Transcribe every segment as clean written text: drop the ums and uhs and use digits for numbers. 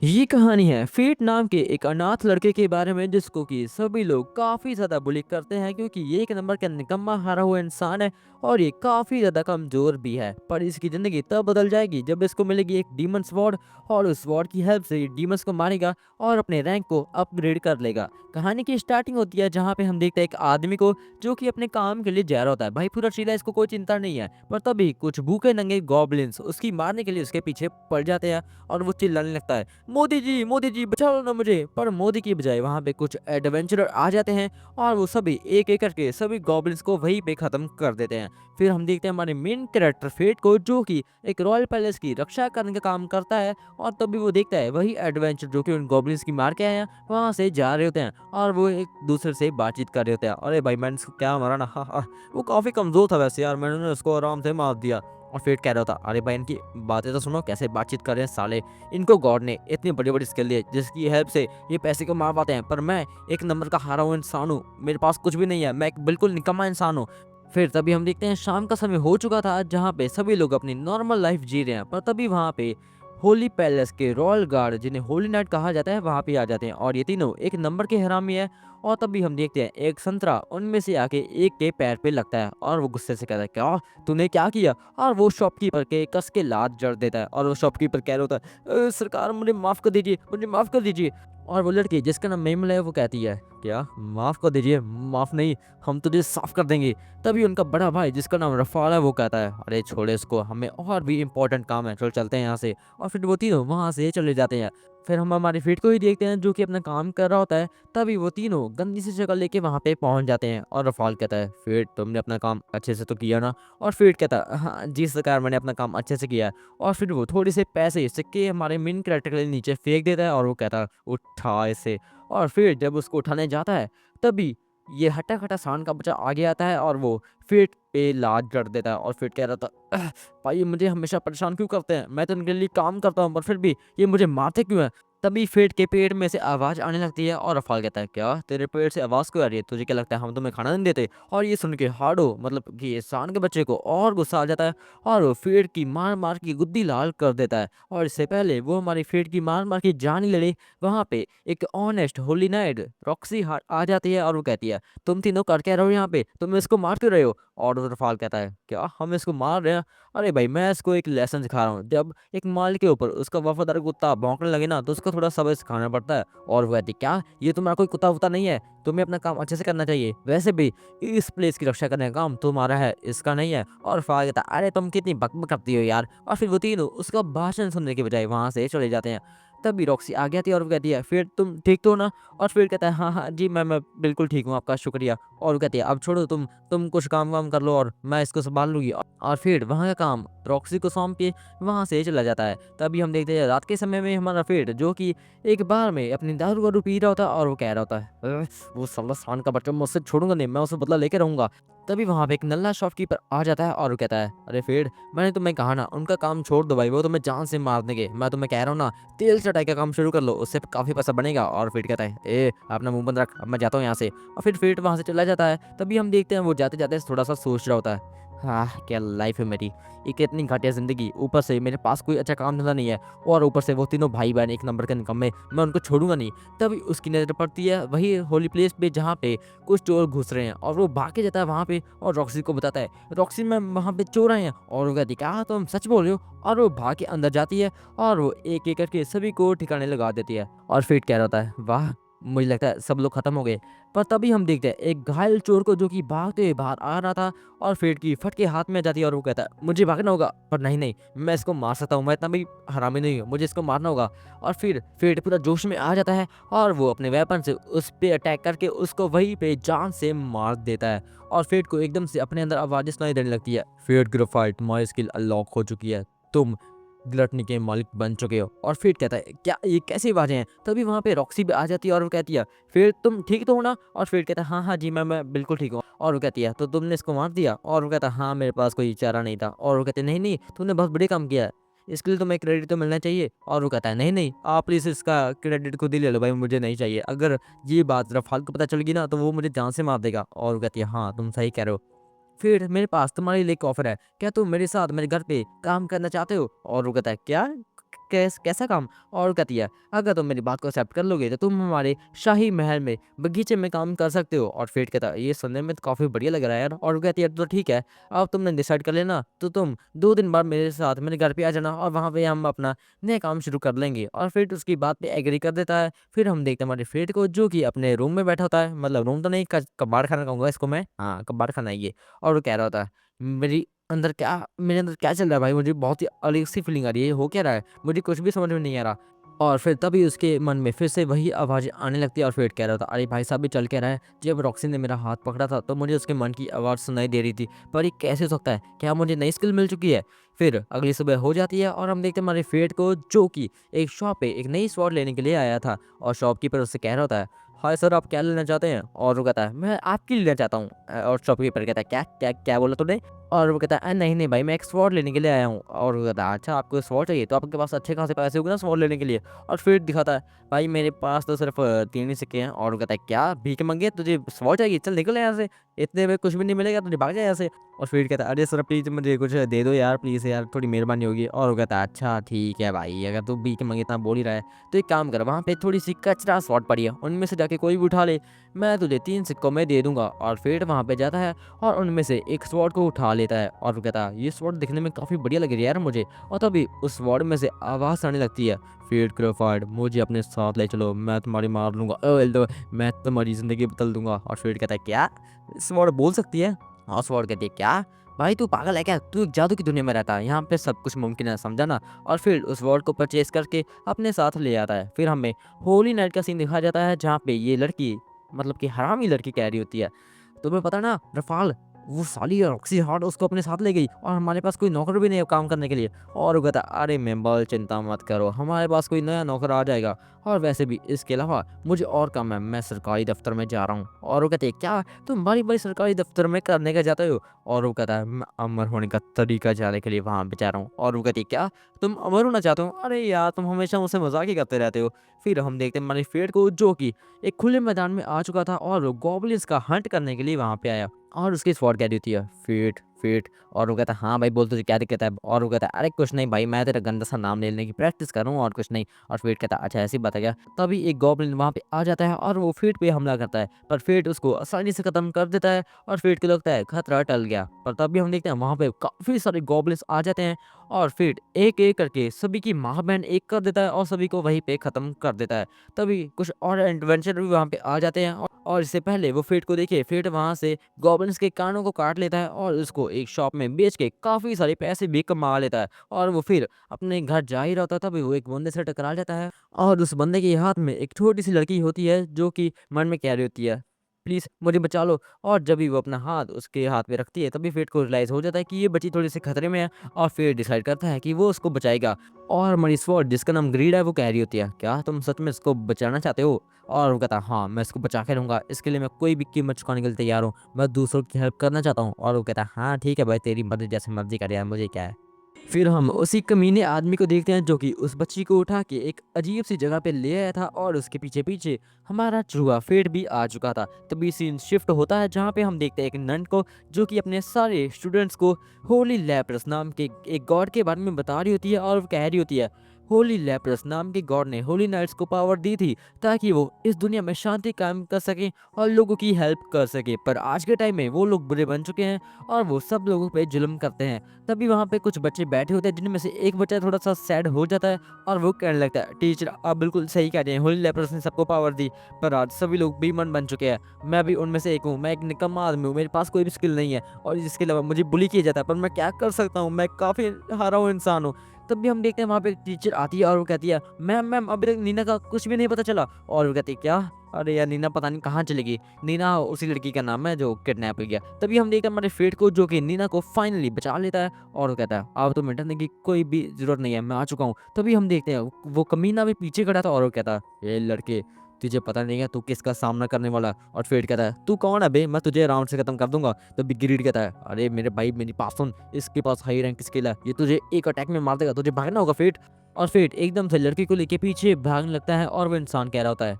ये कहानी है फेट नाम के एक अनाथ लड़के के बारे में जिसको कि सभी लोग काफी ज्यादा बुली करते हैं क्योंकि ये एक नंबर का निकम्मा हारा हुआ इंसान है और ये काफी ज्यादा कमजोर भी है। पर इसकी जिंदगी तब बदल जाएगी जब इसको मिलेगी एक डीमन स्वॉर्ड और उस स्वॉर्ड की हेल्प से ये डीमंस को मारेगा और अपने रैंक को अपग्रेड कर लेगा। कहानी की स्टार्टिंग होती है जहाँ पे हम देखते हैं एक आदमी को जो कि अपने काम के लिए जा रहा होता है। भाई पूरा चिल्ला, इसको कोई चिंता नहीं है। पर तभी कुछ भूखे नंगे गॉबलिन्स उसकी मारने के लिए उसके पीछे पड़ जाते हैं और वो चिल्लाने लगता है, मोदी जी बचाओ ना मुझे। पर मोदी की बजाय वहां पे कुछ एडवेंचरर आ जाते हैं और वो सभी एक एक करके सभी गॉब्लिन्स को वहीं पे खत्म कर देते हैं। फिर हम देखते हैं हमारे मेन कैरेक्टर फेट को जो कि एक रॉयल पैलेस की रक्षा करने का काम करता है और तभी वो देखता है वही एडवेंचर जो कि उन गॉब्लिन्स की मार के आए हैं वहां से जा रहे होते हैं और वो एक दूसरे से बातचीत कर रहे होते हैं। अरे भाई मैंने इसको क्या मारा ना, हाँ हाँ। वो काफी कमजोर था वैसे यार, मैंने उसको आराम से मार दिया। और फेट कह रहा था, अरे भाई इनकी बातें तो सुनो, कैसे बातचीत कर रहे हैं साले। इनको गॉड ने इतनी बड़ी बड़ी स्किल दी है जिसकी हेल्प से ये पैसे को मार पाते हैं, पर मैं एक नंबर का हारा हुआ इंसान हूँ, मेरे पास कुछ भी नहीं है, मैं एक बिल्कुल निकम्मा इंसान हूँ। फिर तभी हम देखते हैं शाम का समय हो चुका था जहाँ पे सभी लोग अपनी नॉर्मल लाइफ जी रहे हैं। पर तभी वहाँ पे होली पैलेस के रॉयल गार्ड जिन्हें होली नाइट कहा जाता है वहाँ पे आ जाते हैं और ये तीनों एक नंबर के हरामी है। और तभी हम देखते हैं एक संतरा उनमें से आके एक के पैर पे लगता है और वो गुस्से से कहता है, क्या तूने क्या किया। और वो शॉपकीपर के कस के लात जड़ देता है और वो शॉपकीपर कह रहा होता है, सरकार मुझे माफ कर दीजिए, मुझे माफ कर दीजिए। और वो लड़की जिसका नाम मेमल है वो कहती है, क्या माफ कर दीजिए, माफ नहीं, हम तुझे साफ कर देंगे। तभी उनका बड़ा भाई जिसका नाम रफाल है वो कहता है, अरे छोड़े इसको, हमें और भी इंपॉर्टेंट काम है, चल चलते हैं यहाँ से। और फिर वो तीनों वहां से चले जाते हैं। फिर हम हमारी फीट को ही देखते हैं जो कि अपना काम कर रहा होता है। तभी वो तीनों गंदी सी शक्ल लेके वहां पे पहुंच जाते हैं और रफाल कहता है, फीट तुमने अपना काम अच्छे से तो किया ना। और फीट कहता है, हाँ जी सरकार, मैंने अपना काम अच्छे से किया है। और फिर वो थोड़ी से पैसे सिक्के हमारे मेन कैरेक्टर के नीचे फेंक देता है और वो कहता है, उठा इसे। और फिर जब उसको उठाने जाता है तभी ये हट्टा खट्टा सांड का बच्चा आगे आता है और वो फिट पे लात जड़ देता है। और फिट कह रहा था, भाई ये मुझे हमेशा परेशान क्यों करते हैं, मैं तो इनके लिए काम करता हूँ पर फिर भी ये मुझे मारते क्यों हैं। तभी फेट के पेट में से आवाज आने लगती है और रफाल कहता है, क्या तेरे पेट से आवाज क्यों आ रही है, तुझे क्या लगता है हम तुम्हें खाना नहीं देते। और ये सुन के हाडो मतलब कि ये सांड के बच्चे को और गुस्सा आ जाता है और वो फेट की मार मार की गुद्दी लाल कर देता है। और इससे पहले वो हमारी फेट की मार मार की जान ही लड़े वहां पे एक ऑनेस्ट होली नाइट रॉक्सी आ जाती है और वो कहती है, तुम तीनों कर क्या रहे हो यहाँ पे, तुम इसको मार क्यों रहे हो। और रफाल कहता है, क्या हम इसको मार रहे हैं, अरे भाई मैं इसको एक लेसन सिखा रहा हूँ, जब एक माल के ऊपर उसका वफादार कुत्ता भौंकने लगे ना तो उसको थोड़ा सबक सिखाना पड़ता है। और वो कहती, क्या ये तुम्हारा कोई कुत्ता वुत्ता नहीं है, तुम्हें अपना काम अच्छे से करना चाहिए, वैसे भी इस प्लेस की रक्षा करने का काम तुम्हारा है, इसका नहीं है। और रफाल कहता है, अरे तुम कितनी बकबक करती हो यार। और फिर वो तीनों उसका भाषण सुनने के बजाय वहां से चले जाते हैं। तभी रॉक्सी आ गई थी और वो कहती है, फिर तुम ठीक तो हो ना। और फिर कहता है, हाँ हाँ जी मैं बिल्कुल ठीक हूँ, आपका शुक्रिया। और वो कहती है, अब छोड़ो तुम कुछ काम वाम कर लो और मैं इसको संभाल लूंगी। और फिर वहाँ का काम रॉक्सी को सौंप के वहाँ से चला जाता है। तभी हम देखते हैं रात के समय में हमारा फेट जो कि एक बार में अपनी दारू वारू पी रहा होता है और वो कह रहा होता है, वो साला सांड का बच्चा मुझसे छोड़ूंगा नहीं, मैं उसे बदला लेके रहूंगा। तभी वहाँ पे एक नल्ला शॉपकीपर आ जाता है और वो कहता है, अरे फेड मैंने तुम्हें कहा ना उनका काम छोड़ दो भाई, वो तुम्हें जान से मार देंगे, मैं तुम्हें कह रहा हूँ ना तेल चटाई का काम शुरू कर लो, उससे काफी पैसा बनेगा। और फेड कहता है, ए अपना मुंह बंद रख, अब मैं जाता हूँ यहाँ से। और फिर फेट वहां से चला जाता है। तभी हम देखते हैं वो जाते जाते थोड़ा सा सोच रहा होता है, हाँ क्या लाइफ है मेरी, एक इतनी घटिया जिंदगी, ऊपर से मेरे पास कोई अच्छा काम धंधा नहीं है और ऊपर से वो तीनों भाई बहन एक नंबर के निकम्मे, मैं उनको छोड़ूंगा नहीं। तभी उसकी नजर पड़ती है वही होली प्लेस पे जहाँ पे कुछ चोर घुस रहे हैं और वो भाग के जाता है वहाँ पे और रॉक्सी को बताता है, रॉक्सी मैं वहाँ पे चोर आए हैं। और वो कहती, क्या तुम सच बोल रहे हो। और वो भाग के अंदर जाती है और वो एक एक करके सभी को ठिकाने लगा देती है। और फिर कह रहा होता है, वाह मुझे लगता है सब लोग खत्म हो गए। पर तभी हम देखते हैं एक घायल चोर को जो कि भागते हुए बाहर आ रहा था और फेट की फटके हाथ में जाती है और वो कहता है, मुझे भागना होगा, पर नहीं नहीं मैं इसको मार सकता हूँ, मैं इतना भी हरामी नहीं हूँ, मुझे इसको मारना होगा। और फिर फेट पूरा जोश में आ जाता है और वो अपने वेपन से उस पे अटैक करके उसको वहीं पे जान से मार देता है। और फेट को एकदम से अपने अंदर आवाजें सुनाई देने लगती है, फेट ग्रेफाइट तुम्हारी स्किल अनलॉक हो चुकी है, तुम ग्लटनी के मालिक बन चुके हो। और फिर कहता है, क्या ये कैसी आवाजें हैं। तभी वहां पे रॉक्सी भी आ जाती है और वो कहती है, फिर तुम ठीक तो हो ना। और फिर कहता है, हाँ हाँ जी मैं बिल्कुल ठीक हूँ। और वो कहती है, तो तुमने इसको मार दिया। और वो कहता है, हाँ मेरे पास कोई चारा नहीं था। और वो कहते हैं, नहीं नहीं तुमने बहुत बड़े काम किया है, इसके लिए तुम्हें क्रेडिट तो मिलना चाहिए। और वो कहता है, नहीं नहीं आप प्लीज इसका क्रेडिट खुद ही ले लो भाई, मुझे नहीं चाहिए, अगर ये बात रफाल को पता चल गई ना तो वो मुझे जान से मार देगा। और वो कहती है, हाँ तुम सही कह रहे हो, फिर मेरे पास तुम्हारे लिए एक ऑफर है, क्या तुम मेरे साथ मेरे घर पे काम करना चाहते हो। और वो कहता है, क्या कैसा काम? और कहती है, अगर तुम मेरी बात को एक्सेप्ट कर लोगे तो तुम हमारे शाही महल में बगीचे में काम कर सकते हो। और फेट कहता है, ये सुनने में तो काफ़ी बढ़िया लग रहा है यार। और वो कहती है, तो ठीक है, अब तुमने डिसाइड कर लेना तो तुम 2 दिन बाद मेरे साथ मेरे घर पे आ जाना और वहाँ पे हम अपना नया काम शुरू कर लेंगे। और फेट उसकी बात पे एग्री कर देता है। फिर हम देखते हैं हमारे फेट को, जो कि अपने रूम में बैठा होता है, मतलब रूम तो नहीं, कबाड़ खाना कहूँगा इसको मैं, हाँ कबाड़ खाना है ये। और वो कह रहा होता है, मेरे अंदर क्या चल रहा है भाई, मुझे बहुत ही अजीब सी फीलिंग आ रही है, ये हो क्या रहा है, मुझे कुछ भी समझ में नहीं आ रहा। और फिर तभी उसके मन में फिर से वही आवाज़ आने लगती है और फिर कह रहा था, अरे भाई साहब ये चल क्या रहा है? जब रॉक्सी ने मेरा हाथ पकड़ा था तो मुझे उसके मन की आवाज़ सुनाई दे रही थी, पर ये कैसे हो सकता है? क्या मुझे नई स्किल मिल चुकी है? फिर अगली सुबह हो जाती है और हम देखते हैं हमारे फेट को, जो कि एक शॉप पे एक नई स्वॉर्ड लेने के लिए आया था। और शॉपकीपर उससे कह रहा होता है, हाय सर, आप क्या लेना चाहते हैं? और वो कहता है, मैं आपकी लेना चाहता हूँ। और शॉपकीपर कहता है, क्या क्या क्या बोला तूने? और वो कहता है, नहीं नहीं भाई, मैं एक स्वॉर्ड लेने के लिए आया हूँ। और वो कहता है, अच्छा आपको स्वॉर्ड चाहिए, तो आपके पास अच्छे खासे पैसे होंगे ना स्वॉर्ड लेने के लिए। और फिर दिखाता है, भाई मेरे पास तो सिर्फ 3 ही सिक्के हैं। और वो कहता है, क्या भीख मंगे, तुझे स्वॉर्ड चाहिए, चल निकल यहाँ से, इतने में कुछ भी नहीं मिलेगा, तुझे भाग जा यहाँ से। और फिर कहता है, अरे सर प्लीज़ मुझे कुछ दे दो यार, प्लीज़ यार, थोड़ी मेहरबानी होगी। और वो कहता है, अच्छा ठीक है भाई, अगर तू भीख मंगे इतना बोल ही रहा है तो एक काम कर, वहाँ पे थोड़ी सी कचरा स्वॉर्ड पड़ी है, उनमें से जाके कोई भी उठा ले, मैं तुझे 3 सिक्कों में दे दूंगा। और फिर वहाँ पे जाता है और उनमें से एक स्वॉर्ड को उठा लेता है। और वो कहता है, ये स्वॉर्ड दिखने में काफ़ी बढ़िया लग रही है यार मुझे। और तभी उस स्वॉर्ड में से आवाज़ आने लगती है, फेट क्रोफाइड, मुझे अपने साथ ले चलो, मैं तुम्हारी मार लूंगा, मैं तुम्हारी ज़िंदगी बदल दूंगा। और फेट कहता है, क्या स्वॉर्ड बोल सकती है? और स्वॉर्ड कहती है, क्या भाई तू पागल है क्या? तू एक जादू की दुनिया में रहता है, यहाँ पे सब कुछ मुमकिन है, समझा ना? और फिर उस वर्ड को परचेज करके अपने साथ ले आता है। फिर हमें होली नाइट का सीन दिखाया जाता है, जहाँ पे ये लड़की, मतलब कि हरामी लड़की कह रही होती है, तुम्हें पता ना रफाल, वो साली रॉक्सी हार्ट उसको अपने साथ ले गई और हमारे पास कोई नौकर भी नहीं है काम करने के लिए। और वो कहता, अरे मेंबल चिंता मत करो, हमारे पास कोई नया नौकर आ जाएगा, और वैसे भी इसके अलावा मुझे और काम है, मैं सरकारी दफ्तर में जा रहा हूँ। और वो कहते हैं, क्या तुम बड़ी बड़ी सरकारी दफ्तर में करने का जाते हो? और वो कहता है, मैं अमर होने का तरीका जाने के लिए वहाँ पे जा रहा हूँ। और वो कहती है, क्या तुम अमर होना चाहते हो? अरे यार तुम हमेशा मुझसे मजाक ही करते रहते हो। फिर हम देखते हैं हमारी फेट को, जो कि एक खुले मैदान में आ चुका था और वो गॉबलिन्स का हंट करने के लिए वहाँ पे आया। और उसकी स्वॉर्ड कह रही होती है, फेट फेट। और वो कहता है, हाँ भाई बोल, तुझे क्या दिक्कत है? और वो कहता है, अरे कुछ नहीं भाई, मैं तेरा गंदा सा नाम लेने की प्रैक्टिस कर रहा हूँ और कुछ नहीं। और फेट कहता है, अच्छा ऐसी बात है क्या? तभी एक गॉब्लिन वहाँ पे आ जाता है और वो फेट पे हमला करता है, पर फेट उसको आसानी से खत्म कर देता है और फेट को लगता है खतरा टल गया। पर तभी हम देखते हैं वहाँ पे काफी सारे गॉब्लिन्स आ जाते हैं और फेट एक एक करके सभी की माँ बहन एक कर देता है और सभी को वहीं पे खत्म कर देता है। तभी कुछ और एडवेंचर भी वहाँ पे आ जाते हैं और इससे पहले वो फेट को देखिए, फेट वहाँ से गॉब्लिन्स के कानों को काट लेता है और उसको एक शॉप में बेच के काफ़ी सारे पैसे भी कमा लेता है। और वो फिर अपने घर जा ही रहा होता है, तभी वो एक बंदे से टकरा जाता है और उस बंदे के हाथ में एक छोटी सी लड़की होती है, जो कि मन में कह रही होती है, प्लीज़ मुझे बचा लो। और जब भी वो अपना हाथ उसके हाथ पे रखती है, तभी फेट को रियलाइज़ हो जाता है कि ये बच्ची थोड़ी सी खतरे में है और फिर डिसाइड करता है कि वो उसको बचाएगा। और मनी स्वॉर्ड, जिसका नाम ग्रीड है, वो कह रही होती है, क्या तुम सच में इसको बचाना चाहते हो? और वो कहता है, हाँ मैं इसको बचा के रहूँगा, इसके लिए मैं कोई भी कीमत चुकाने के लिए तैयार हूँ, मैं दूसरों की हेल्प करना चाहता हूँ। और वो कहता है, हाँ ठीक है भाई, तेरी मर्ज़ी, जैसे मर्ज़ी कर यार, मुझे क्या है। फिर हम उसी कमीने आदमी को देखते हैं, जो कि उस बच्ची को उठा के एक अजीब सी जगह पे ले आया था और उसके पीछे पीछे हमारा चूहा फेट भी आ चुका था। तभी सीन शिफ्ट होता है, जहाँ पे हम देखते हैं एक नन को, जो कि अपने सारे स्टूडेंट्स को होली लैप्रस नाम के एक गॉड के बारे में बता रही होती है और वो कह रही होती है, होली लैप्रस नाम के गॉड ने होली नाइट्स को पावर दी थी ताकि वो इस दुनिया में शांति कायम कर सके और लोगों की हेल्प कर सके, पर आज के टाइम में वो लोग बुरे बन चुके हैं और वो सब लोगों पे जुल्म करते हैं। तभी वहाँ पे कुछ बच्चे बैठे होते हैं, जिनमें से एक बच्चा थोड़ा सा सैड हो जाता है और वो कहने लगता है, टीचर आप बिल्कुल सही कह रहे हैं, होली लेपर्स ने सबको पावर दी, पर आज सभी लोग बेईमान बन चुके हैं, मैं भी उनमें से एक हूँ, मैं एक निकम्मा आदमी हूँ, मेरे पास कोई भी स्किल नहीं है और इसके अलावा मुझे बुली किया जाता है, पर मैं क्या कर सकता हूँ, मैं काफ़ी हारा हुआ इंसान हूँ। तब भी हम देखते हैं वहाँ पे एक टीचर आती है और वो कहती है, मैम मैम अभी तक नीना का कुछ भी नहीं पता चला। और वो कहती है, क्या? अरे यार नीना पता नहीं कहाँ चली गई। नीना उसी लड़की का नाम है जो किडनैप हो गया। तभी हम देखते हैं हमारे फेट को, जो कि नीना को फाइनली बचा लेता है और वो कहता है, अब तो मिटने की कोई भी जरूरत नहीं है, मैं आ चुका हूँ। तभी हम देखते हैं वो कमीना भी पीछे खड़ा था और वो कहता है, ये लड़के, तुझे पता नहीं है तू किसका सामना करने वाला है? और फेट कहता है, तू कौन है बे, मैं तुझे राउंड से खत्म कर दूंगा। तभी ग्रीड कहता है, अरे मेरे भाई मेरी बात सुन, इसके पास हाई रैंक स्किल है, ये तुझे एक अटैक में मार देगा, तुझे भागना होगा फेट। और फेट एकदम से लड़की को लेके पीछे भागने लगता है और वो इंसान कह रहा होता है,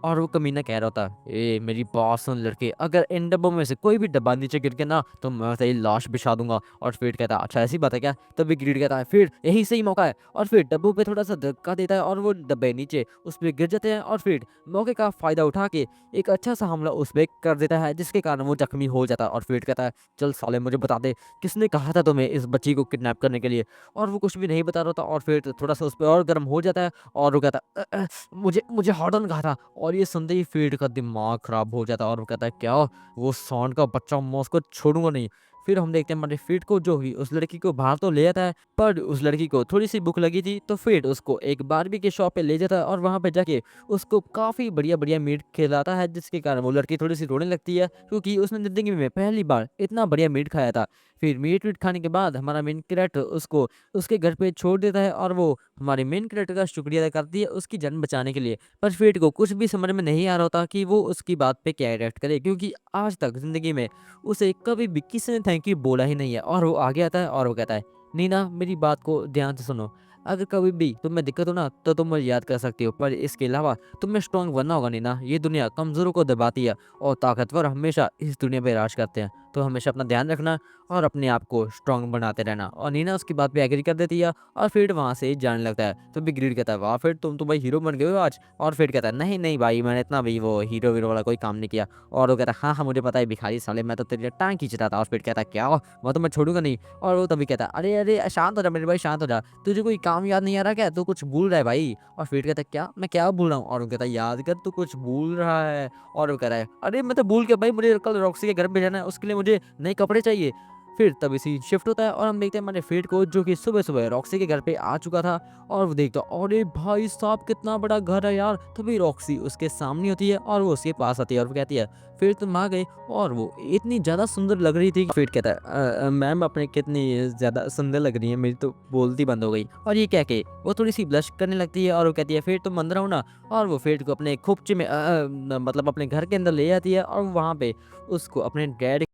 और वो कमीना कह रहा होता है, ए मेरी बात सुन लड़के, अगर इन डब्बों में से कोई भी डब्बा नीचे गिर के ना तो मैं तेरी लाश बिछा दूंगा। और फिर कहता है अच्छा ऐसी बात है क्या? तभी ग्रीड कहता है फिर यही सही मौका है, और फिर डब्बों पे थोड़ा सा धक्का देता है और वो डब्बे नीचे उस पर गिर जाते हैं। और फिर मौके का फायदा उठा के एक अच्छा सा हमला उस पर कर देता है, जिसके कारण वो जख्मी हो जाता है। और फिर कहता है चल साले मुझे बता दे, किसने कहा था तुम्हें इस बच्ची को किडनैप करने के लिए? और वो कुछ भी नहीं बता रहा था। और फिर थोड़ा सा उस पर और गर्म हो जाता है और वो कहता है मुझे मुझे हॉर्डन कहा था। और ये सुनते ही फीड का दिमाग खराब हो जाता है और वो कहता है क्या, वो सॉन्ड का बच्चा, मैं उसको छोड़ूंगा नहीं। फिर हम देखते हैं हमारे फीड को जो ही उस लड़की को बाहर तो ले आता है, पर उस लड़की को थोड़ी सी भूख लगी थी तो फीड उसको एक बारबी के शॉप पे ले जाता है और वहां पे जाके उसको काफी बढ़िया बढ़िया मीट खिलाता है, जिसके कारण वो लड़की थोड़ी सी रोने लगती है क्योंकि उसने जिंदगी में पहली बार इतना बढ़िया मीट खाया था। फिर मीट वीट खाने के बाद हमारा मेन कैरेक्टर उसको उसके घर पे छोड़ देता है और वो हमारे मेन कैरेक्टर का शुक्रिया अदा करती है उसकी जान बचाने के लिए। पर फेट को कुछ भी समझ में नहीं आ रहा होता कि वो उसकी बात पे क्या रिएक्ट करे, क्योंकि आज तक जिंदगी में उसे कभी भी किसी ने थैंक यू बोला ही नहीं है। और वो आगे आता है और वो कहता है नीना मेरी बात को ध्यान से सुनो, अगर कभी भी तुम्हें दिक्कत हो ना तो तुम मुझे याद कर सकती हो, पर इसके अलावा तुम्हें स्ट्रांग बनना होगा नीना। ये दुनिया कमजोरों को दबाती है और ताकतवर हमेशा इस दुनिया पे राज करते हैं, तो हमेशा अपना ध्यान रखना और अपने आप को स्ट्रांग बनाते रहना। और नीना उसकी बात पे एग्री कर देती है और फिर वहां से जाने लगता है। तो बिग ग्रीड कहता है वाह फिर तुम तो भाई हीरो बन गए हो आज। और फिर कहता है नहीं नहीं भाई, मैंने इतना भी वो हीरो वीरो वाला कोई काम नहीं किया। और वो कहता है हाँ हाँ मुझे पता है भिखारी साले, मैं तो तेरी टांग खींच रहा था। और फिर कहता है क्या, वो तो मैं छोड़ूंगा नहीं। और वो तभी कहता है अरे अरे शांत हो जा मेरे भाई, शांत हो जा, तुझे कोई काम याद नहीं आ रहा क्या, तू कुछ भूल रहा है भाई? और फिर कहता है क्या, मैं क्या भूल रहा हूँ? और वो कहता है याद कर तू कुछ भूल रहा है। और वो कह रहा है अरे मैं तो भूल के भाई, मुझे कल रॉक्सी के घर पे जाना है, उसके लिए मुझे नए कपड़े चाहिए। फिर तभी सीन शिफ्ट होता है और हम देखते हैं हमारे फेट को जो कि सुबह सुबह रॉक्सी के घर पे आ चुका था। और वो देखता है अरे भाई साहब कितना बड़ा घर है यार। तभी रॉक्सी उसके सामने होती है और वो उसके पास आती है और वो कहती है फिर तुम आ गए। और वो इतनी ज्यादा सुंदर लग रही थी। फिर कहता है मैम अपने कितनी ज्यादा सुंदर लग रही है, मेरी तो बोलती बंद हो गई। और ये कह के वो थोड़ी सी ब्लश करने लगती है और वो कहती है फिर तुम अंदर आओ ना। और वो फेट को अपने खोपचे में मतलब अपने घर के अंदर ले जाती है और वहां पे उसको अपने डैड